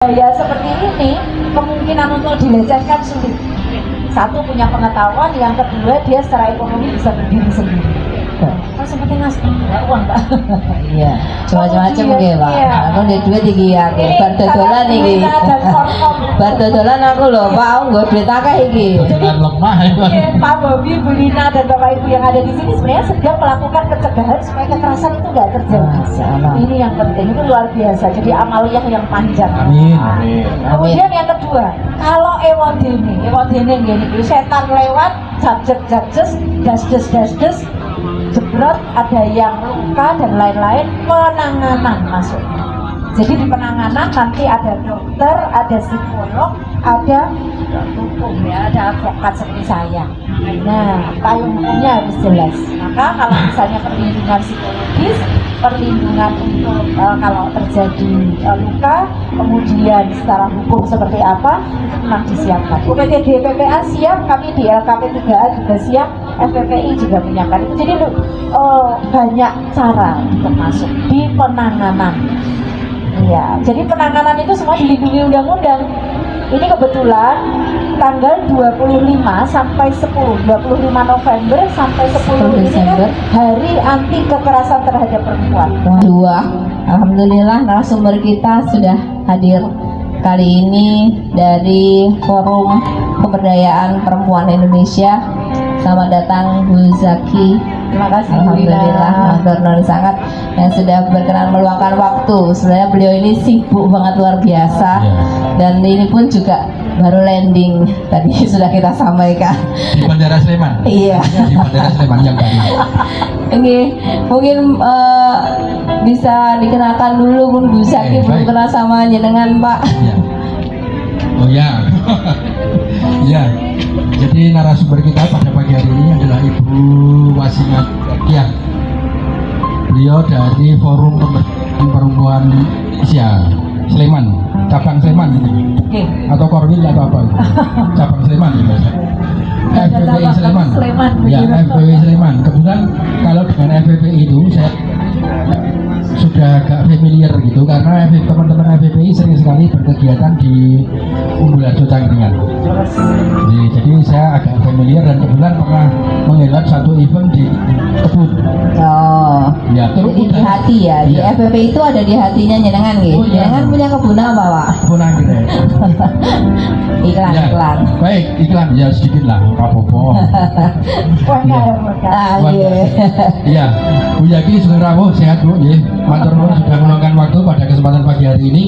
Ya seperti ini kemungkinan untuk dilecehkan sulit. Satu, punya pengetahuan, yang kedua dia secara ekonomi bisa berdiri sendiri. Kan seperti ngasih uang Pak. Iya, macam-macam nggih Pak. Aku ndek duit iki aku bar dodolan iki. Bar dodolan aku lho Pak, aku nggo duit akeh iki. Jangan lemah ya. Pak Bobi, Bu Lina dan Bapak Ibu yang ada di sini sebenarnya sedang melakukan pencegahan supaya kekerasan itu nggak terjadi. Ini yang penting, itu luar biasa. Jadi amaliyah yang panjang. Amin. Kemudian yang kedua, kalau ewadene gini, setan lewat, jajek, das, jebrot, ada yang luka dan lain-lain, penanganan masuk. Jadi di penanganan nanti ada dokter, ada psikolog, ada hukum ya, ada advokat seperti saya. Nah, payung hukumnya harus jelas. Maka kalau misalnya perlindungan psikologis, perlindungan untuk kalau terjadi luka, kemudian secara hukum seperti apa, itu memang disiapkan. UPTD PPA siap, kami di LKP 3A juga siap, FPPI juga menyiapkan itu. Jadi banyak cara untuk masuk di penanganan. Ya, jadi penanganan itu semua dilindungi undang-undang. Ini kebetulan tanggal 25 sampai 10, 25 November sampai 10 ini kan hari anti kekerasan terhadap perempuan. Dua, alhamdulillah narasumber kita sudah hadir kali ini dari Forum Pemberdayaan Perempuan Indonesia. Selamat datang Bu Zaki. Terima kasih. Alhamdulillah, matur sangat yang sudah berkenan meluangkan waktu. Sebenarnya beliau ini sibuk banget luar biasa, dan ini pun juga baru landing tadi sudah kita sampaikan Di Bandara Sleman. Iya. Di Bandara Sleman yang baru. Ini mungkin bisa dikenalkan dulu Bun Bu Zaki, belum kenal sama jenengan Pak. Ya. Oh ya. Ya. Jadi narasumber kita pada pagi hari ini adalah Ibu Wasinat Zakiah. Beliau dari Forum Pemberdayaan Perempuan Indonesia Sleman, cabang Sleman ini. Atau Korwil atau apa itu? Cabang Sleman gitu. FPPI Sleman. Ya, FPPI Sleman. Kebetulan kalau dengan FPPI itu saya sudah agak familiar gitu, karena teman-teman FPPI sering sekali berkegiatan di Umbularjo Cangkringan. Jadi saya agak familiar dan kebetulan pernah menghelat satu event di kebun. Oh, Ya, terus jadi di hati ya, di ya. FPP itu ada di hatinya jenengan gitu. Oh, iya. Jenengan punya kebun apa Pak? Kebun anggrek. Iklan, Ya, iklan. baik, iklan ya sedikit lah, Pak Popo. Iya. Ah, iya. Iya, Bu Yaki Sugeng sehat Bu, ya. Matur nuwun sudah meluangkan waktu pada kesempatan pagi hari ini,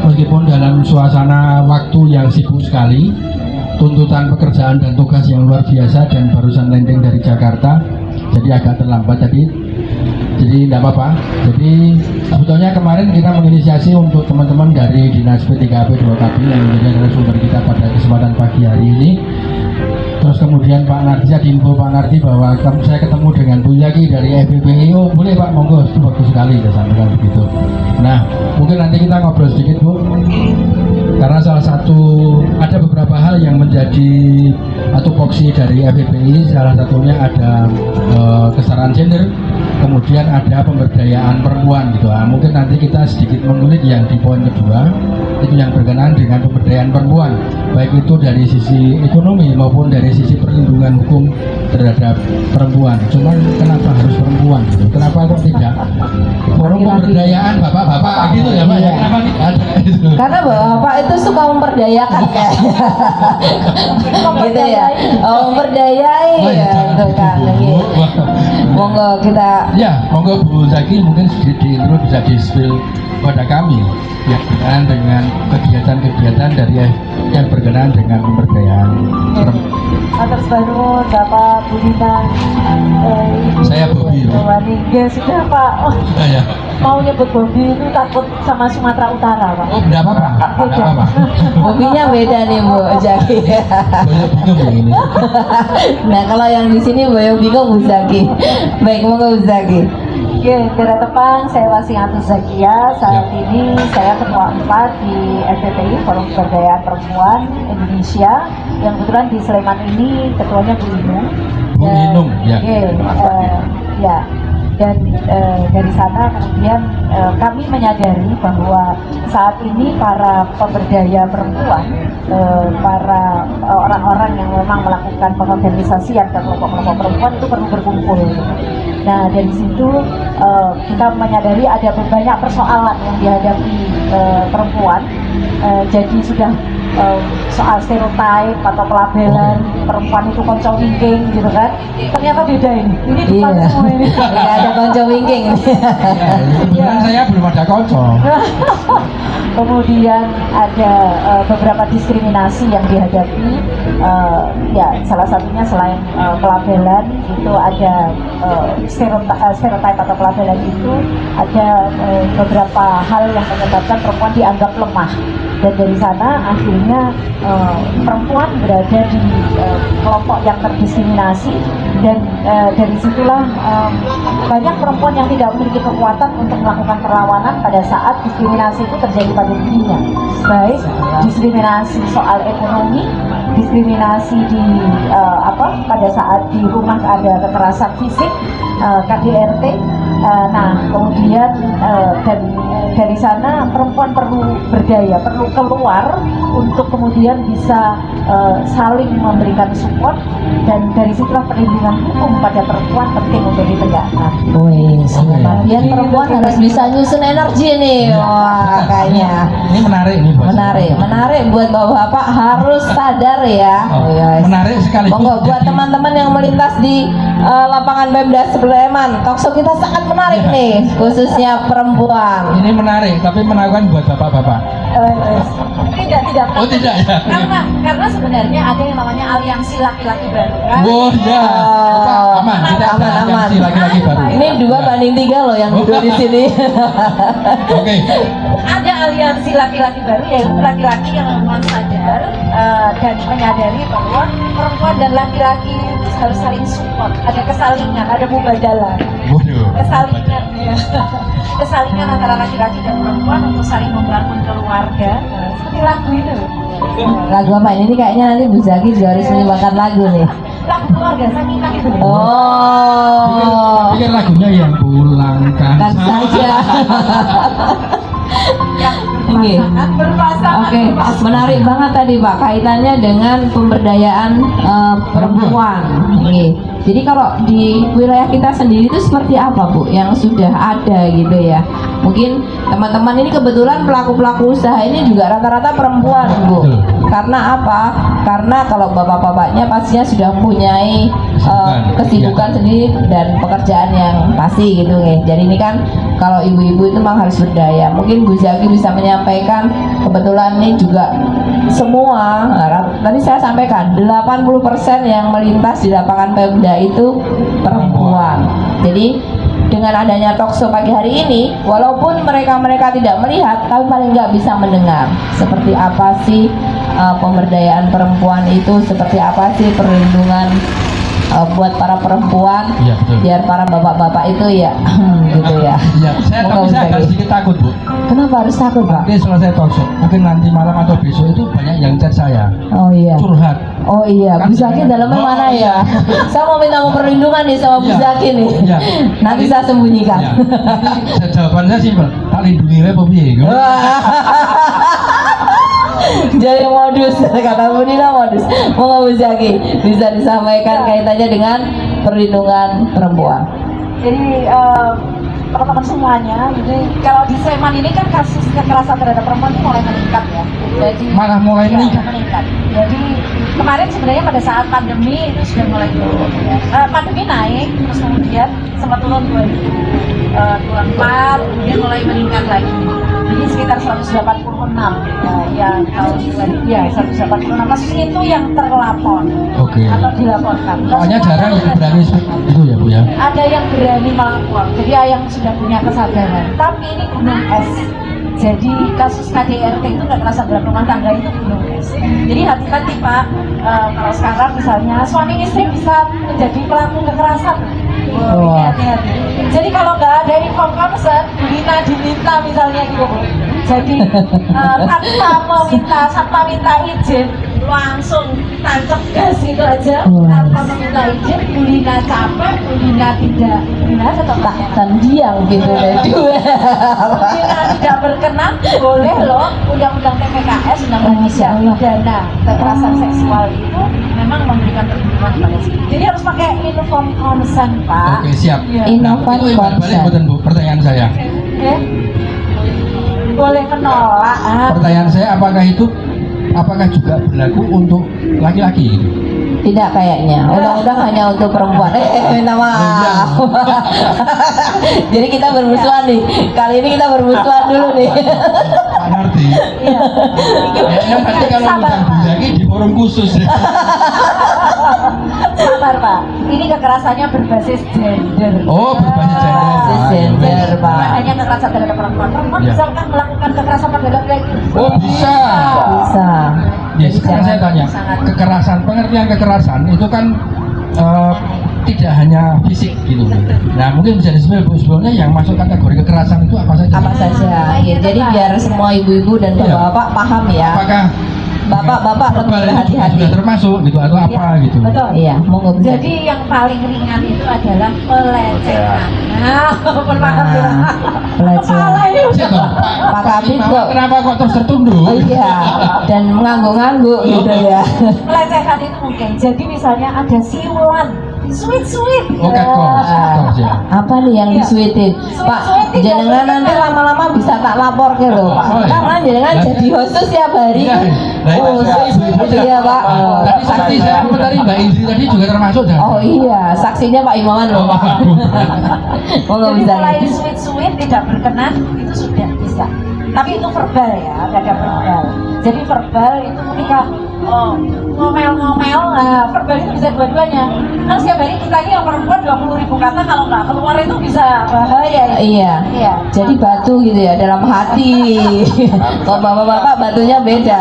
meskipun dalam suasana waktu yang sibuk sekali, tuntutan pekerjaan dan tugas yang luar biasa, dan barusan landing dari Jakarta, jadi agak terlambat tadi. Jadi tidak apa-apa. Jadi sebetulnya kemarin kita menginisiasi untuk teman-teman dari Dinas P3AP 2KB yang menjadi narasumber kita pada kesempatan pagi hari ini. Terus kemudian Pak Nardi, saya diinfo Pak Nardi bahwa saya ketemu dengan Bu Yaki dari FPPI. Oh boleh Pak, monggo, itu bagus sekali, saya sampaikan begitu. Nah, mungkin nanti kita ngobrol sedikit Bu, karena salah satu, ada beberapa hal yang menjadi tupoksi dari FPPI. Salah satunya ada kesetaraan gender, kemudian ada pemberdayaan perempuan gitu. Nah, mungkin nanti kita sedikit mengulik yang di poin kedua, itu yang berkenaan dengan pemberdayaan perempuan, baik itu dari sisi ekonomi maupun dari sisi perlindungan hukum terhadap perempuan. Cuman kenapa harus perempuan gitu? Kenapa kok tidak forum pemberdayaan bapak-bapak gitu ya Pak? Ya, kenapa tidak ada gitu? Karena Bapak itu suka memperdayakan kayaknya. Gitu ya. Oh, memperdayai ya itu kan. Monggo kita. Ya, monggo Bu Zaki mungkin sedikit diintro, bisa di-spill pada kami yang berkenaan dengan kegiatan-kegiatan dari yang berkenaan dengan pemberdayaan perempuan. Atas baru Bapak Bu Lina, Saya Bobi. Ya sudah Pak. Oh, Ya. mau nyebut Bobi itu takut sama Sumatera Utara Pak. Oh, tidak apa-apa. Tidak apa-apa. Mobilnya beda nih Bu Zaki. Banyak bingung ya ini. Nah kalau yang di sini Boyo bingung Bu Zaki. Baik, monggo Bu Zaki. Oke, Daerah Tepang, saya Wasinat Zakiah. Saat ini saya Ketua 4 di FPPI, Forum Pemberdayaan Perempuan Indonesia. Yang kebetulan di Sleman ini ketuanya Bu Inung. Bu Inung, ya. Ya. Dan dari sana kemudian kami menyadari bahwa saat ini para pemberdaya perempuan, para orang-orang yang memang melakukan pengorganisasian dan kelompok-kelompok perempuan itu perlu berkumpul. Nah dari situ kita menyadari ada banyak persoalan yang dihadapi perempuan. Jadi sudah soal stereotip atau pelabelan perempuan itu konco wingking gitu kan, ternyata beda ini depan semua ini. Nggak ada konco wingking. Kebetulan saya belum ada konco. Kemudian ada beberapa diskriminasi yang dihadapi, ya salah satunya selain pelabelan itu ada stereotip atau pelabelan itu ada beberapa hal yang menyebabkan perempuan dianggap lemah. Dan dari sana akhirnya perempuan berada di kelompok yang terdiskriminasi, dan dari situlah banyak perempuan yang tidak memiliki kekuatan untuk melakukan perlawanan pada saat diskriminasi itu terjadi pada dirinya, baik diskriminasi soal ekonomi, diskriminasi di pada saat di rumah ada kekerasan fisik, KDRT. Nah kemudian dari sana perempuan perlu berdaya, perlu keluar untuk kemudian bisa saling memberikan support, dan dari situlah perlindungan hukum pada perempuan penting untuk ditegakkan. Wih, bagian perempuan harus bisa nyusun energi nih. Wah, kayaknya Ini menarik nih, Bos. menarik buat bapak-bapak harus sadar ya. Oh, Yes. menarik sekali. Monggo buat teman-teman yang melintas di lapangan Pemda Sleman, talkshow kita sangat menarik nih, khususnya perempuan. Ini menarik, tapi menawan buat bapak-bapak. Tidak. Oh tidak ya. Karena sebenarnya ada yang namanya aliansi laki-laki baru kan. Oh ya. Aman, kita ada aman. aliansi laki-laki baru. Ini 2-3 loh yang duduk di sini. Oke. Ada aliansi laki-laki baru, yaitu laki-laki yang memang sadar dan menyadari bahwa perempuan dan laki-laki itu harus saling support, ada kesalingan, ada mubadalah. Waduh. Kesalingan ya. Kesalingan antara laki-laki dan perempuan untuk saling membangun keluarga, seperti lagu itu. Lagu apa ini? Kayaknya nanti Bu Zaki juga harus menyebarkan lagu nih. Lagu keluarga sakinah itu. Oh, Pikir lagunya yang pulangkan kan saja. Oke. Berpasangan. Oke, menarik banget tadi Pak kaitannya dengan pemberdayaan perempuan. Oke. Jadi kalau di wilayah kita sendiri itu seperti apa Bu yang sudah ada gitu ya? Mungkin teman-teman ini kebetulan pelaku-pelaku usaha ini juga rata-rata perempuan Bu. Karena apa? Karena kalau bapak-bapaknya pastinya sudah mempunyai kesibukan sendiri dan pekerjaan yang pasti gitu ya. Jadi ini kan kalau ibu-ibu itu memang harus berdaya. Mungkin Bu Zaki bisa menyampaikan, kebetulan ini juga semua, tadi saya sampaikan 80% yang melintas di lapangan Pemda itu perempuan. Jadi dengan adanya talkshow pagi hari ini, walaupun mereka tidak melihat, tapi paling nggak bisa mendengar seperti apa sih pemberdayaan perempuan itu, seperti apa sih perlindungan buat para perempuan, Iya, betul. biar para bapak-bapak itu ya gitu ya. Iya, saya agak sedikit takut Bu. Kenapa harus takut Pak? Nanti selesai talkshow, mungkin nanti malam atau besok itu banyak yang chat saya Oh iya. curhat. Oh iya, Kan Bu Zaki dalamnya oh, mana ya? Saya mau minta perlindungan nih sama Bu Iya. Zaki nih. Iya. Nanti saya sembunyikan. Ya, nanti jawaban saya simpel, tak lindungi apa piye? Jadi modus, kata Bu Nina modus. Mau Bu Zaki bisa disampaikan kaitannya dengan perlindungan perempuan. Jadi teman-teman semuanya, jadi kalau di Sleman ini kan kasus kekerasan terhadap perempuan itu mulai meningkat ya. Jadi Malah mulai ya, meningkat. Jadi kemarin sebenarnya pada saat pandemi itu sudah mulai turun ya. Pandemi naik, terus kemudian sempat turun 2024, kemudian mulai meningkat lagi. Jadi sekitar 186 yang tahun 186 kasus itu yang terlapor Oke. atau dilaporkan. Soalnya jarang yang berani itu ya Bu ya. Ada yang berani melapor, jadi yang sudah punya kesadaran. Tapi ini gunung es. Jadi kasus KDRT itu kekerasan dalam rumah tangga itu gunung es. Jadi hati-hati Pak, kalau sekarang misalnya suami istri bisa menjadi pelaku kekerasan. Ini hati-hati. Jadi kalau nggak ada info concern, Bu Lina diminta misalnya gitu Bu. Jadi tanpa minta izin langsung tancap gas itu aja tanpa meminta izin. Bulina capek, Bulina tidak, Bulina tetap dan diam gitu deh. Bulina tidak berkenan, boleh loh undang-undang TPKS, undang-undang tindak pidana kekerasan seksual itu memang memberikan perlindungan kepada sih. Jadi harus pakai informed consent, Pak. Oke, siap. Iya. Informed Itu balik consent. betul Bu, pertanyaan saya. Oke. Boleh menolak. Pertanyaan saya, apakah juga berlaku untuk laki-laki? Tidak kayaknya. Undang-undang hanya untuk perempuan. Minta maaf. Jadi kita bermusuhan nih. Kali ini kita bermusuhan dulu nih. Pak Nardi. Iya. Ya, nanti kalau Sabar, undang Pak. lagi di forum khusus. Sabar, Pak. Ini kekerasannya berbasis gender. Oh, berbasis gender. Berbasis gender, Pak. Bukan hanya kekerasan terhadap perempuan. Perempuan Ya. bisa kan melakukan kekerasan pada laki-laki. Oh, bisa. Bisa. Ya, sekarang saya tanya, Sangat. pengertian kekerasan itu kan tidak hanya fisik gitu. Nah, mungkin bisa disebut Bu, sebelumnya yang masuk kategori kekerasan itu apa saja? Apa saja. Ya, jadi biar semua ibu-ibu dan Iya. bapak-bapak paham ya. Apakah Bapak-bapak lebih verbal itu juga berhati-hati. sudah termasuk gitu atau apa gitu? Betul. Iya, monggo bisa. Jadi yang paling ringan itu adalah pelecehan. Nah, paham ya? Pelecehan. Kepala ini udah. Siapa? Pak Kabit Mawar kok. kenapa kok terus tertunduk? Oh iya, dan mengangguk-angguk gitu ya. Pelecehan itu mungkin. Jadi misalnya ada siulan, sweet. Oh, catcalls ya. Apa nih yang Iya. disuitin? Pak, Sweet-sweetin jangan dan nanti lama-lama bisa tak lapor ke loh Pak. Oh, iya. Karena jangan Lah, jadi hostess tiap hari. Iya, nah, itu Oh, saya- iya Pak. Tadi saksi saya komentari Mbak Indri tadi juga termasuk dan. Oh iya, saksinya Pak Imawan loh Pak. Monggo Jadi bisa. mulai sweet tidak berkenan itu sudah bisa. Tapi itu verbal ya, ada verbal. Jadi verbal itu ketika ngomel-ngomel, verbal itu bisa dua-duanya. Kan setiap hari kita ini yang perempuan 20.000 kata, kalau nggak keluar itu bisa bahaya. Ya. Iya. Iya. Jadi batu gitu ya dalam hati. Kalau bapak-bapak batunya beda.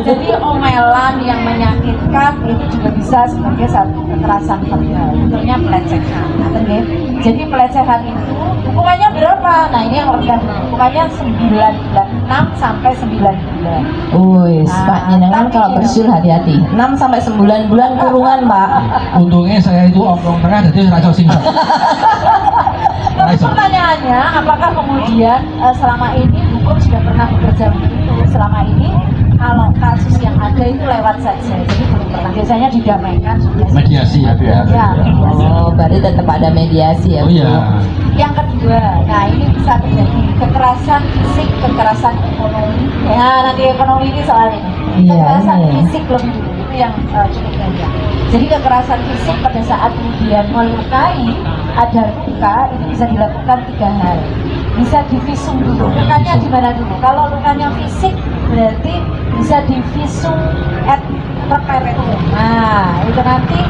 Jadi omelan yang menyakitkan itu juga bisa sebagai satu kekerasan verbal. Bentuknya pelecehan. Jadi pelecehan itu hukumannya berapa? Nah ini yang rendah. Hukumannya 9 bulan, 6 sampai 9 bulan. Wih, Nah, Pak jenengan tapi kalau ya. bersiul hati-hati. 6 sampai 9 bulan kurungan, Pak. Untungnya saya itu oblong tengah jadi rasa singkat. Tapi pertanyaannya, apakah kemudian selama ini hukum sudah pernah bekerja begitu? Selama ini kalau kasus yang ada itu lewat saja, jadi belum pernah. Biasanya didamaikan sudah. Mediasi ya. Ya. Oh, berarti tetap ada mediasi ya, Oh Bu. iya. Yang kedua, nah ini bisa terjadi kekerasan fisik, kekerasan ekonomi. Ya nanti ekonomi ini soal ini. Iya, Kekerasan ini. fisik lebih dulu itu yang cukup banyak. Jadi kekerasan fisik pada saat kemudian melukai, ada luka itu bisa dilakukan 3 hal. Bisa divisum dulu. Lukanya di mana dulu? Kalau lukanya fisik berarti bisa divisum at repertum. Nah itu nanti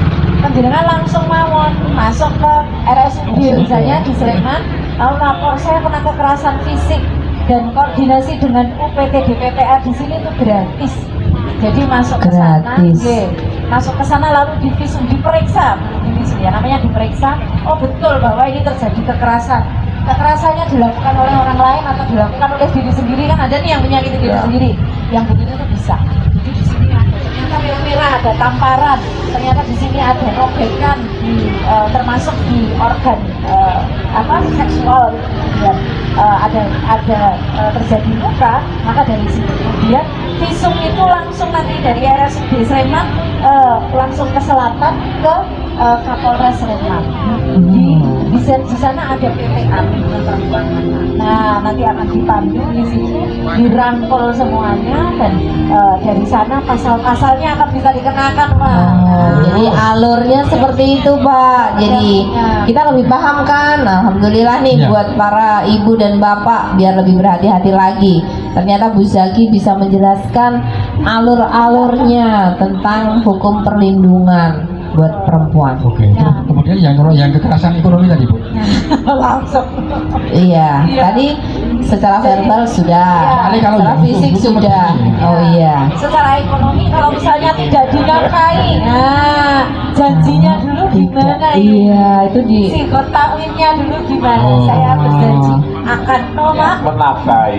penjenengan langsung mawon masuk ke RSUD misalnya di Sleman, lalu lapor saya kena kekerasan fisik dan koordinasi dengan UPT DPPA di sini itu gratis. Jadi masuk ke sana, Gratis. masuk ke sana lalu divisum, diperiksa, ya namanya diperiksa. Oh betul bahwa ini terjadi kekerasan. Kekerasannya dilakukan oleh orang lain atau dilakukan oleh diri sendiri, kan ada nih yang menyakiti diri sendiri. Yang begitu itu bisa. Jadi di sini ada ternyata merah, ada tamparan, ternyata di sini ada robekan di termasuk di organ seksual gitu. Kemudian ada terjadi luka, maka dari situ kemudian visum itu langsung nanti dari RSUD Sleman langsung ke selatan ke Kapolres Sleman. Di sana ada PPA perempuan. Nah nanti akan dipandu di situ, dirangkul semuanya dan dari sana pasal-pasalnya akan bisa dikenakan, Pak. Jadi alurnya seperti itu, Pak. Jadi kita lebih paham kan. Alhamdulillah nih Ya. buat para ibu dan bapak biar lebih berhati-hati lagi. Ternyata Bu Zaki bisa menjelaskan alur-alurnya tentang hukum perlindungan buat perempuan. Oke. Ya. Kemudian yang kekerasan ekonomi tadi Bu. langsung. Iya. Iya. Tadi secara verbal sudah, Kali kalau secara yang fisik hukum sudah. seperti Oh iya. Secara ekonomi kalau misalnya tidak dinafkahi, nah janjinya dulu gimana ini? Iya, itu di Si takwinnya dulu gimana? Oh. Saya berjanji akan nolak. Menafkahi.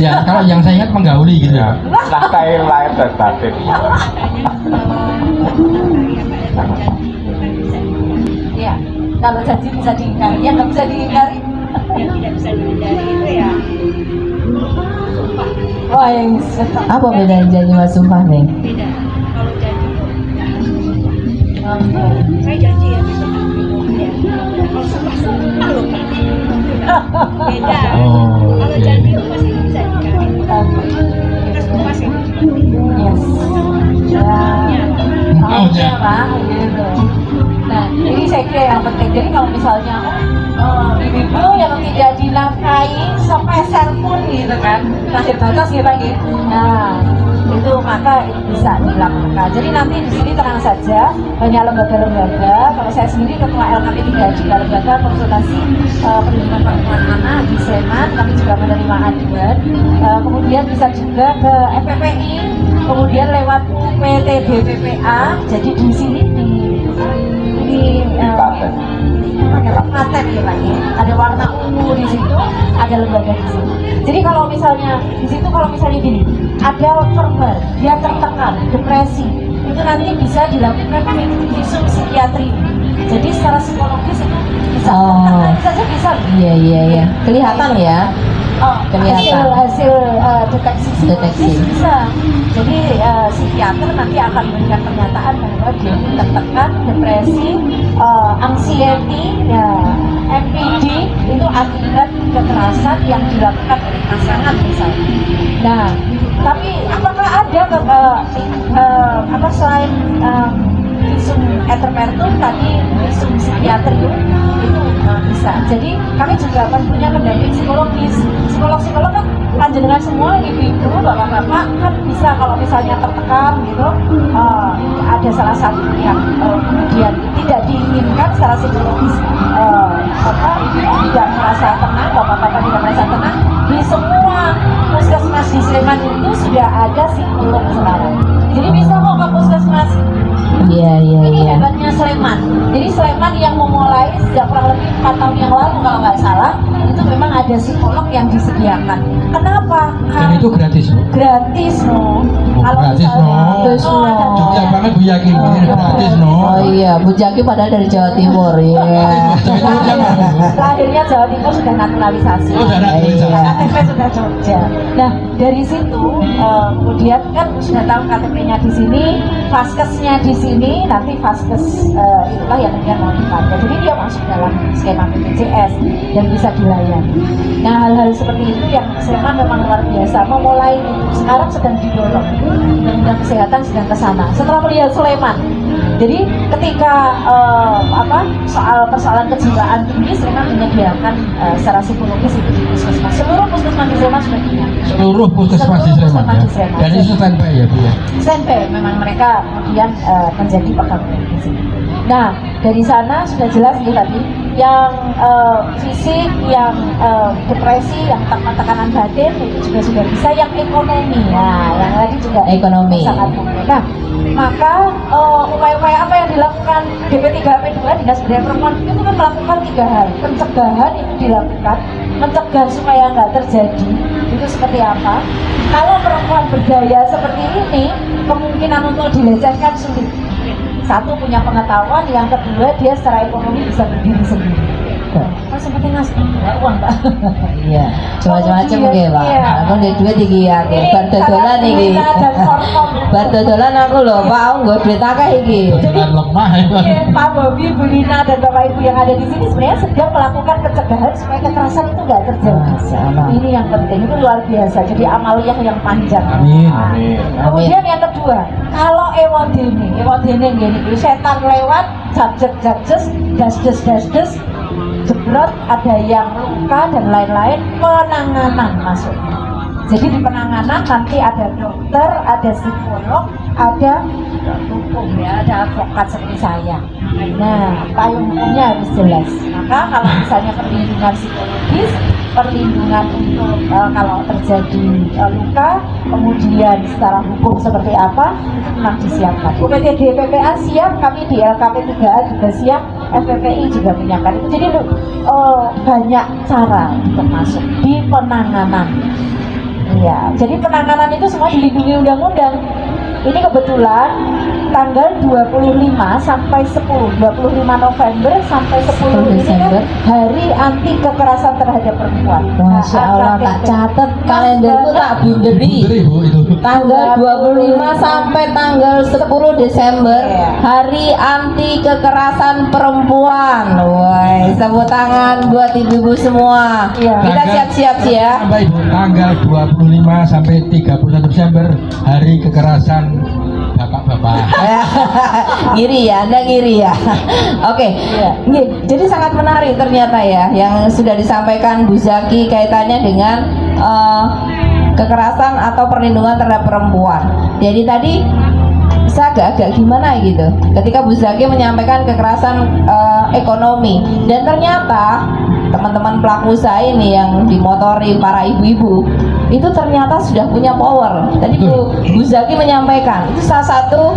Ya, kalau yang saya ingat menggauli gitu ya. Nafkahi lahir dan batin. Ya, kalau janji bisa diingkari, yang nggak bisa diingkari. yang tidak bisa dihindari itu ya Wah, yang apa bedanya janji sama sumpah nih? beda. Kalau janji itu saya janji ya besok ya. Kalau sumpah loh beda. Oh, Kalau oke. janji itu masih bisa dihindari. Kita sumpah sih. Yes. Ya. Maunya. Pak, gitu. Nah, ini saya kira yang penting. Jadi kalau misalnya ibu yang tidak dinafkahi sepeser pun gitu kan, lahir batas gitu gitu. Nah, itu maka itu bisa dilakukan. Jadi nanti di sini tenang saja, banyak lembaga-lembaga. Kalau saya sendiri ketua LKP 3 juga lembaga konsultasi perlindungan perempuan anak di Sleman, kami juga menerima aduan. Kemudian bisa juga ke FPPI, kemudian lewat PT BPPA. Jadi di sini paten ya Pak ya. Ada warna ungu di situ, ada lembaga di situ. Jadi kalau misalnya di situ gini, ada verbal, dia tertekan, depresi, itu nanti bisa dilakukan visum psikiatri. Jadi secara psikologis itu bisa, Oh. saja bisa. Iya iya iya. Kelihatan ya. Kelihatan. hasil deteksi Deteksi. psikologis bisa. Jadi psikiater nanti akan memberikan pernyataan bahwa dia itu tertekan, depresi, anxiety, ya, MPD itu akibat kekerasan yang dilakukan oleh pasangan misalnya. Nah, tapi apakah ada selain visum et repertum tadi visum psikiatri itu bisa. Jadi kami juga akan punya pendamping psikologis. Psikolog kan panjenengan semua ibu-ibu, bapak-bapak kan bisa kalau misalnya tertekan gitu, ada salah satu yang kemudian tidak diinginkan secara psikologis, ibu tidak merasa tenang, bapak-bapak tidak merasa tenang, di semua puskesmas di Sleman itu sudah ada psikolog sekarang. Jadi bisa kok ke puskesmas. Iya iya Ini iya. hebatnya Sleman. Jadi Sleman yang memulai sejak kurang lebih 4 tahun yang lalu kalau nggak salah, itu memang ada psikolog yang disediakan. Kenapa? Dan itu gratis, Bu. Gratis no. Kalau gratis, misalnya no. Gratis, no. ada Jogja banget Bu Yakin, ini gratis no. Oh iya, Bu Jaki padahal dari Jawa Timur ya. Jogja mana, Bu? lahirnya Jawa Timur sudah naturalisasi. Oh, sudah naturalisasi. Iya. KTP sudah Jogja. Nah dari situ kemudian kan sudah tahu KTP-nya di sini, vaskesnya di sini, nanti vaskes itulah yang kemudian mau dipakai. Jadi dia masuk dalam skema BPJS dan bisa dilayani. Nah hal-hal seperti itu yang Sleman memang luar biasa. Memulai itu sekarang sedang didorong. Undang-undang kesehatan sedang ke sana. Setelah melihat Sleman, jadi ketika soal persoalan kejiwaan tinggi, Sleman menyediakan secara psikologis itu di puskesmas. Seluruh puskesmas di Sleman sudah punya. Seluruh puskesmas di Sleman ya. Di Sleman. Dan itu standby ya Bu ya. Standby memang mereka kemudian menjadi pegawai di sini. Nah dari sana sudah jelas ya tadi yang fisik, yang depresi, yang tekanan batin itu juga sudah bisa, yang ekonomi. Nah yang tadi juga Ekonomi. sangat penting. Nah maka upaya-upaya apa yang dilakukan DP3AP2 Dinas Pemberdayaan Perempuan itu kan melakukan 3 hal. Pencegahan itu dilakukan, mencegah supaya nggak terjadi. Itu seperti apa? Kalau perempuan berdaya seperti ini, kemungkinan untuk dilecehkan sulit. Satu, punya pengetahuan, yang kedua dia secara ekonomi bisa berdiri sendiri. Mas seperti ngasih uang Pak. Iya, macam-macam ya Pak. Iya. Aku di duit iki aku bar dodolan iki. Kita dan Korkom. Bar dodolan aku lho, Pak, aku nggo duit akeh iki. Dengan lemah itu. Pak Bobi, Bu Lina, dan Bapak Ibu yang ada di sini sebenarnya sedang melakukan pencegahan supaya kekerasan itu nggak terjadi. Masya Allah. Ini yang penting, itu luar biasa. Jadi amaliyah yang panjang. Amin. Amin. Kemudian yang kedua, kalau ewadene gini, setan lewat, jabjes, dasdes, jebrot, ada yang luka dan lain-lain, penanganan masuk. Jadi di penanganan nanti ada dokter, ada psikolog, ada hukum ya, ada advokat seperti saya. Nah, payung hukumnya harus jelas. Maka kalau misalnya perlindungan psikologis, perlindungan untuk kalau terjadi luka, kemudian secara hukum seperti apa, itu memang disiapkan. UPTD PPA siap, kami di LKP 3A juga siap, FPPI juga menyiapkan itu. Jadi banyak cara untuk masuk di penanganan. Ya, jadi penanganan itu semua dilindungi undang-undang. Ini kebetulan tanggal 25 sampai 10, 25 November sampai 10 ini kan hari anti kekerasan terhadap perempuan. Masya Allah, tak catat kalenderku tak bunderi. Bu, itu. Tanggal 25 sampai tanggal 10 Desember hari anti kekerasan perempuan. Wah, tepuk tangan buat ibu-ibu semua. Iya. Kita siap-siap sih ya. Sampai Ibu, tanggal 25 sampai 31 Desember hari kekerasan bapak-bapak. Ngiri ya, Anda ngiri ya. Oke, nih, jadi sangat menarik ternyata ya yang sudah disampaikan Bu Zaki kaitannya dengan kekerasan atau perlindungan terhadap perempuan. Jadi tadi saya agak gimana gitu ketika Bu Zaki menyampaikan kekerasan ekonomi, dan ternyata teman-teman pelaku usaha ini yang dimotori para ibu-ibu itu ternyata sudah punya power. Tadi Bu Zaki menyampaikan itu salah satu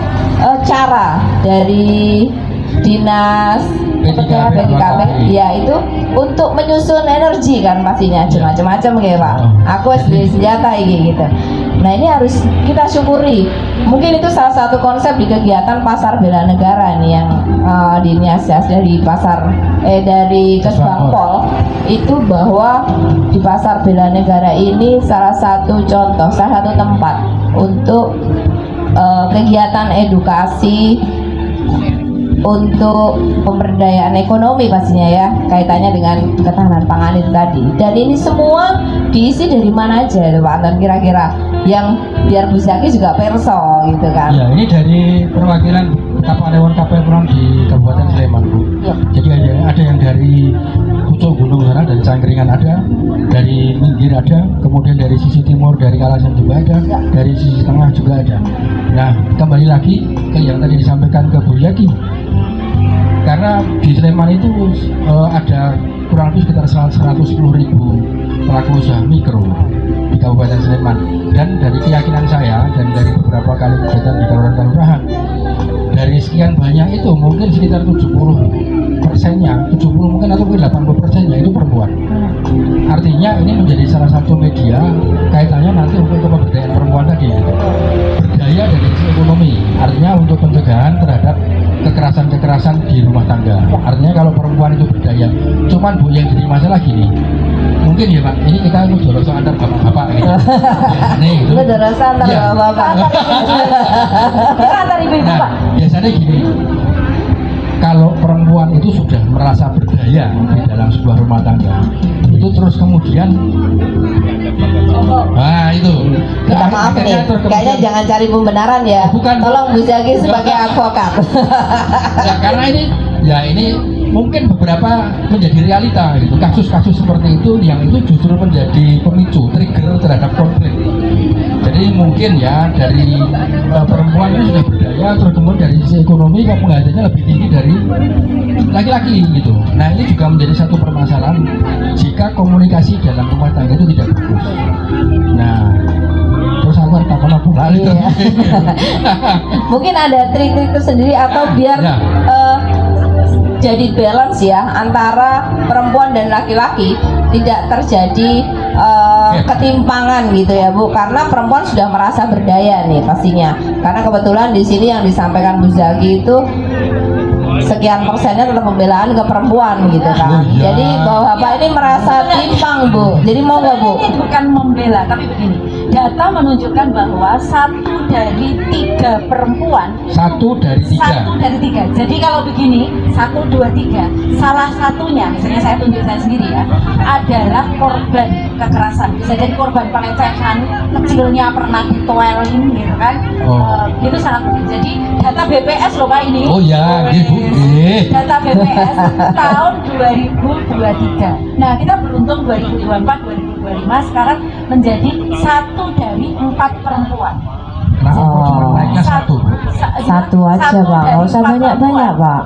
cara dari dinas PDKP ya itu untuk menyusun energi kan pastinya macam-macam kayak Pak. Aku SD senjata gitu. Nah ini harus kita syukuri. Mungkin itu salah satu konsep di kegiatan pasar bela negara nih yang diinisiasi dari pasar dari Kesbangpol itu, bahwa di pasar bela negara ini salah satu contoh, salah satu tempat untuk kegiatan edukasi untuk pemberdayaan ekonomi pastinya ya, kaitannya dengan ketahanan pangan itu tadi. Dan ini semua diisi dari mana aja Pak Anton kira-kira, yang biar Bu Zaki juga perso gitu kan. Ya, ini dari perwakilan Dewan KPPRON di Kabupaten Sleman, Bu. Ya. Jadi ada yang dari Pucuk Gunung sana, dari Cangkringan ada, dari Minggir ada, kemudian dari sisi timur dari Kalasan juga ada, dari sisi tengah juga ada. Nah, kembali lagi ke yang tadi disampaikan ke Bu Zaki. Karena di Sleman itu ada kurang lebih sekitar 110.000 pelaku usaha mikro di Kabupaten Sleman, dan dari keyakinan saya dan dari beberapa kali kegiatan di kelurahan, dari sekian banyak itu mungkin sekitar 70%-nya, 70 mungkin atau 80%-nya itu perempuan. Artinya ini menjadi salah satu media kaitannya nanti untuk pemberdayaan perempuan tadi gitu. Berdaya dari sisi ekonomi, artinya untuk pencegahan terhadap kekerasan-kekerasan di rumah tangga. Artinya kalau perempuan itu berdaya, cuman Bu yang jadi masalah gini, mungkin ya Pak, ini kita jorosan antar bapak-bapak gitu. Biasanya gitu. Itu jorosan antar bapak-bapak. Kita antar ibu-ibu Nah, Pak. biasanya gini, kalau perempuan itu sudah merasa berdaya di dalam sebuah rumah tangga, itu terus kemudian itu Kita maaf nih, kayaknya jangan cari pembenaran ya. Bukan. Tolong Bu Zaki sebagai advokat. Ya, karena ini mungkin beberapa menjadi realita gitu. Kasus-kasus seperti itu yang itu justru menjadi pemicu, trigger terhadap konflik. Jadi mungkin ya dari perempuan itu sudah berdaya, terus kemudian dari sisi ekonomi penghasilannya lebih tinggi dari laki-laki gitu. Nah ini juga menjadi satu permasalahan jika komunikasi dalam rumah tangga itu tidak bagus. Nah terus aku harus takut apa lali tuh. Mungkin ada trik-trik tersendiri atau biar jadi balance ya antara perempuan dan laki-laki, tidak terjadi ketimpangan gitu ya Bu, karena perempuan sudah merasa berdaya nih pastinya, karena kebetulan di sini yang disampaikan Bu Zaki itu sekian persennya tetap pembelaan ke perempuan gitu kan. Jadi bahwa Bapak ini merasa timpang Bu, jadi mau nggak Bu? Ini bukan membela, tapi begini, data menunjukkan bahwa 1 dari 3 perempuan, 1 dari 3. 1 dari 3. Jadi kalau begini, 1, 2, 3, salah satunya, misalnya saya tunjuk saya sendiri ya, adalah korban kekerasan. Bisa jadi korban pelecehan kecilnya, pernah ditoelin gitu kan. Itu sangat mungkin. Jadi data BPS loh Pak ini. Oh ya, Bu. Data BPS tahun 2023. Nah kita beruntung 2024, 2025 sekarang menjadi 1 dari 4 perempuan. Nah, naiknya 1. Satu aja Pak, nggak usah banyak-banyak Pak.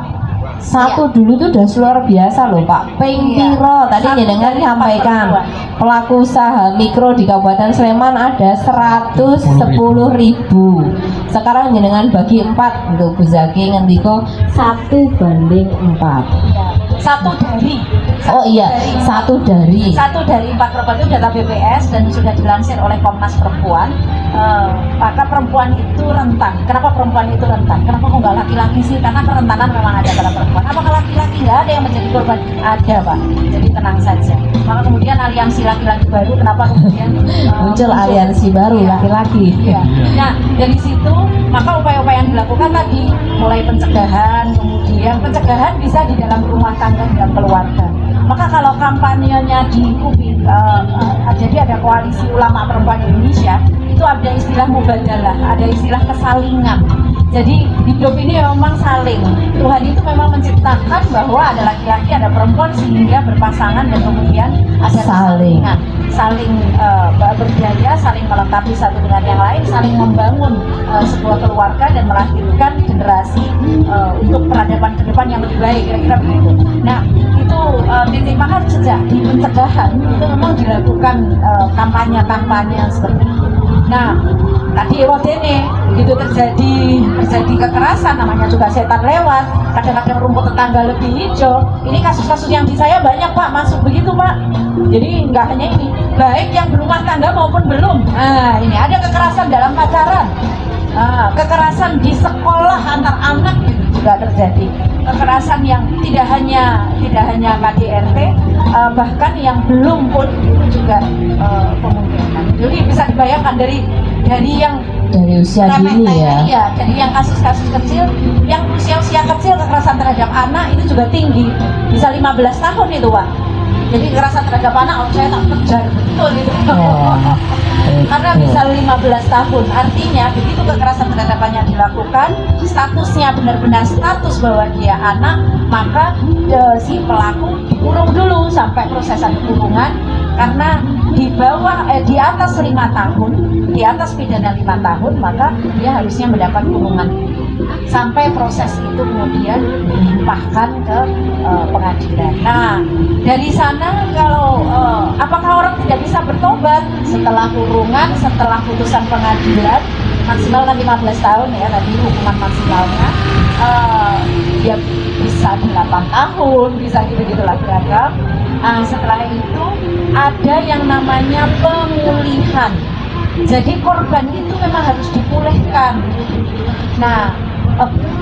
Satu dulu tuh udah luar biasa loh Pak. Ping Iya. piro tadi Satu jenengan dari sampaikan 4 pelaku usaha mikro di Kabupaten Sleman ada 110.000. Sekarang jenengan bagi 4 untuk Bu Zaki ngendiko 1:4. Satu dari Oh iya, satu dari. satu dari 4 perempuan itu data BPS dan sudah dilansir oleh Komnas Perempuan. Maka perempuan itu rentan. Kenapa perempuan itu rentan? Kenapa kok nggak laki-laki sih? Karena kerentanan memang ada pada perempuan. Apakah laki-laki nggak ada yang menjadi korban? Ada, Pak. Jadi tenang saja. Maka kemudian aliansi laki-laki baru, kenapa kemudian Muncul aliansi baru Iya. laki-laki. Iya. Nah, dari situ maka upaya-upaya yang dilakukan tadi mulai pencegahan, kemudian pencegahan bisa di dalam rumah tangga, di dalam keluarga. Maka kalau kampanyenya di UPI, jadi ada Koalisi Ulama Perempuan Indonesia, itu ada istilah mubadalah, ada istilah kesalingan. Jadi hidup ini memang saling. Tuhan itu memang menciptakan bahwa ada laki-laki, ada perempuan sehingga berpasangan dan kemudian ada Saling. kesalingan, saling berdaya, saling melengkapi satu dengan yang lain, saling membangun sebuah keluarga dan melahirkan generasi untuk peradaban ke depan yang lebih baik, kira-kira begitu. Nah, itu titik mahal sejak di pencegahan itu memang dilakukan kampanye-kampanye seperti itu. Nah, tadi wadene begitu terjadi kekerasan, namanya juga setan lewat, kadang-kadang rumput tetangga lebih hijau. Ini kasus-kasus yang di saya banyak Pak, masuk begitu Pak. Jadi nggak hanya ini, baik yang berumah tangga maupun belum. Nah, ini ada kekerasan dalam pacaran, kekerasan di sekolah antar anak itu juga terjadi. Kekerasan yang tidak hanya KDRT, bahkan yang belum pun itu juga kemungkinan. Jadi bisa dibayangkan dari yang Dari usia dini ya. Iya, jadi yang kasus-kasus kecil, yang usia-usia kecil kekerasan terhadap anak itu juga tinggi, bisa 15 tahun itu Pak. Jadi kekerasan terhadap anak, saya tak kejar betul gitu. Wah, Karena betul. bisa 15 tahun, artinya begitu kekerasan terhadap anak dilakukan, statusnya benar-benar status bahwa dia anak, maka si pelaku dikurung dulu sampai proses kurungan. Karena di atas 5 tahun, di atas pidana 5 tahun, maka dia harusnya mendapat kurungan sampai proses itu kemudian dilimpahkan ke pengadilan. Nah, dari sana kalau apakah orang tidak bisa bertobat setelah kurungan, setelah putusan pengadilan maksimal kan 15 tahun ya tadi hukuman maksimalnya, dia bisa 8 tahun, bisa gitu-gitulah beragam. Setelah itu ada yang namanya pemulihan. Jadi korban itu memang harus dipulihkan. Nah,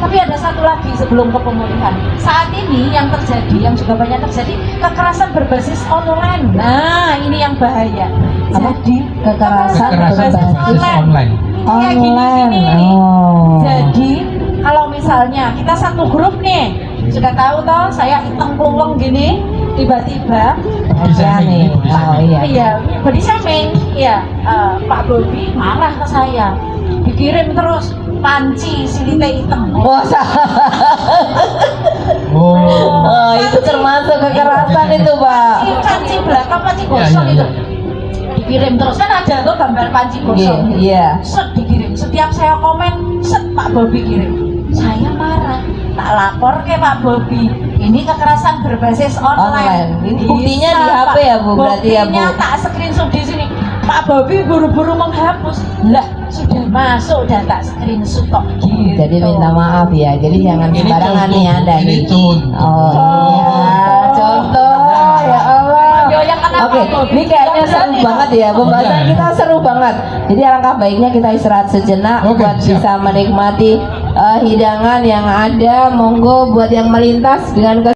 tapi ada satu lagi sebelum ke pemulihan. Saat ini yang terjadi, yang juga banyak terjadi, kekerasan berbasis online. Nah, ini yang bahaya. Jadi Kekerasan berbasis online. Kayak gini-gini nih. Oh. Jadi kalau misalnya kita satu grup nih, sudah tahu toh saya hitam kluweng gini, tiba-tiba Ya nih. Oh iya. iya body shaming, iya Pak Bobi marah ke saya, dikirim terus panci silite hitam. Oh, Oh, itu termasuk kekerasan itu Pak. Panci belakang, panci gosong Iya, iya, itu dikirim terus, kan ada tuh gambar panci gosong. Iya. Set dikirim, setiap saya komen, set Pak Bobi kirim, saya marah, tak lapor ke Pak Bobi. Ini kekerasan berbasis online. Online. Ini buktinya di HP ya, Bu, berarti ya, Bu? Buktinya tak screenshot di sini. Pak Bobi buru-buru menghapus. Lah, sudah masuk dan tak screenshot kok. Gitu. Jadi minta maaf ya. Jadi jangan Ini sembarangan nih contoh, Anda ini nih. contoh. Oh iya, contoh ya Allah. Yo, yang kena Oke, Pak Bobi. ini kayaknya seru banget ya. Pembahasan Iya. kita seru banget. Jadi alangkah baiknya kita istirahat sejenak Oke, buat siap. bisa menikmati hidangan yang ada. Monggo buat yang melintas dengan